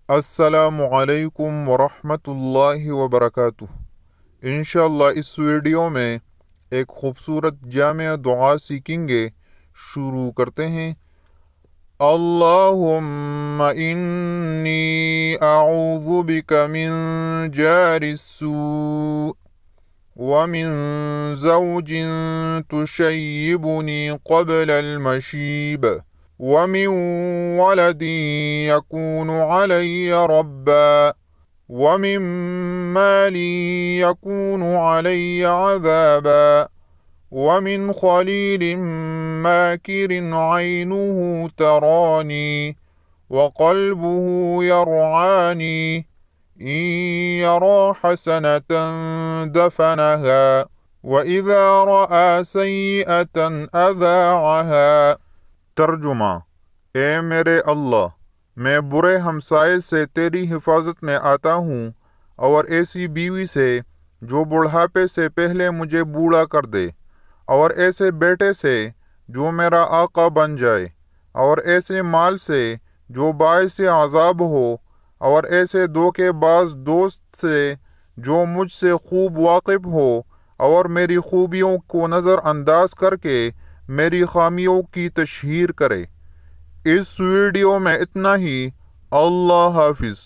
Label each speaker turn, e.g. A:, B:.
A: अस्सलामुअलैकुम वरहमतुल्लाहि वबरकातुह। इंशाअल्लाह इस वीडियो में एक खूबसूरत जामिया दुआ सीखेंगे। शुरू करते हैं। अल्लाहुम्मा इन्नी अऊज़ु बिका मिन जारिस्सू व मिन ज़ौजिन तुशय्यिबुनी क़ब्लल मशीब व मिन वलदिन यकूनु अलैया रब्बा व मिन मालिन यकूनु अलैया अज़ाबा व मिन खलीलिन माकिरिन ऐनुहु तरानी व क़ल्बुहु यरआनी इन यरा हसनतन दफनहा व इज़ा रआ सय्यअतन अज़ाअहा। तर्जुमा: ए मेरे अल्लाह, मैं बुरे हमसाये से तेरी हिफाजत में आता हूँ और ऐसी बीवी से जो बुढ़ापे से पहले मुझे बूढ़ा कर दे, और ऐसे बेटे से जो मेरा आका बन जाए, और ऐसे माल से जो बाइस अज़ाब हो, और ऐसे धोखेबाज दोस्त से जो मुझसे खूब वाकिफ हो और मेरी खूबियों को नज़रअंदाज करके मेरी खामियों की तशहीर करे। इस वीडियो में इतना ही। अल्लाह हाफिज़।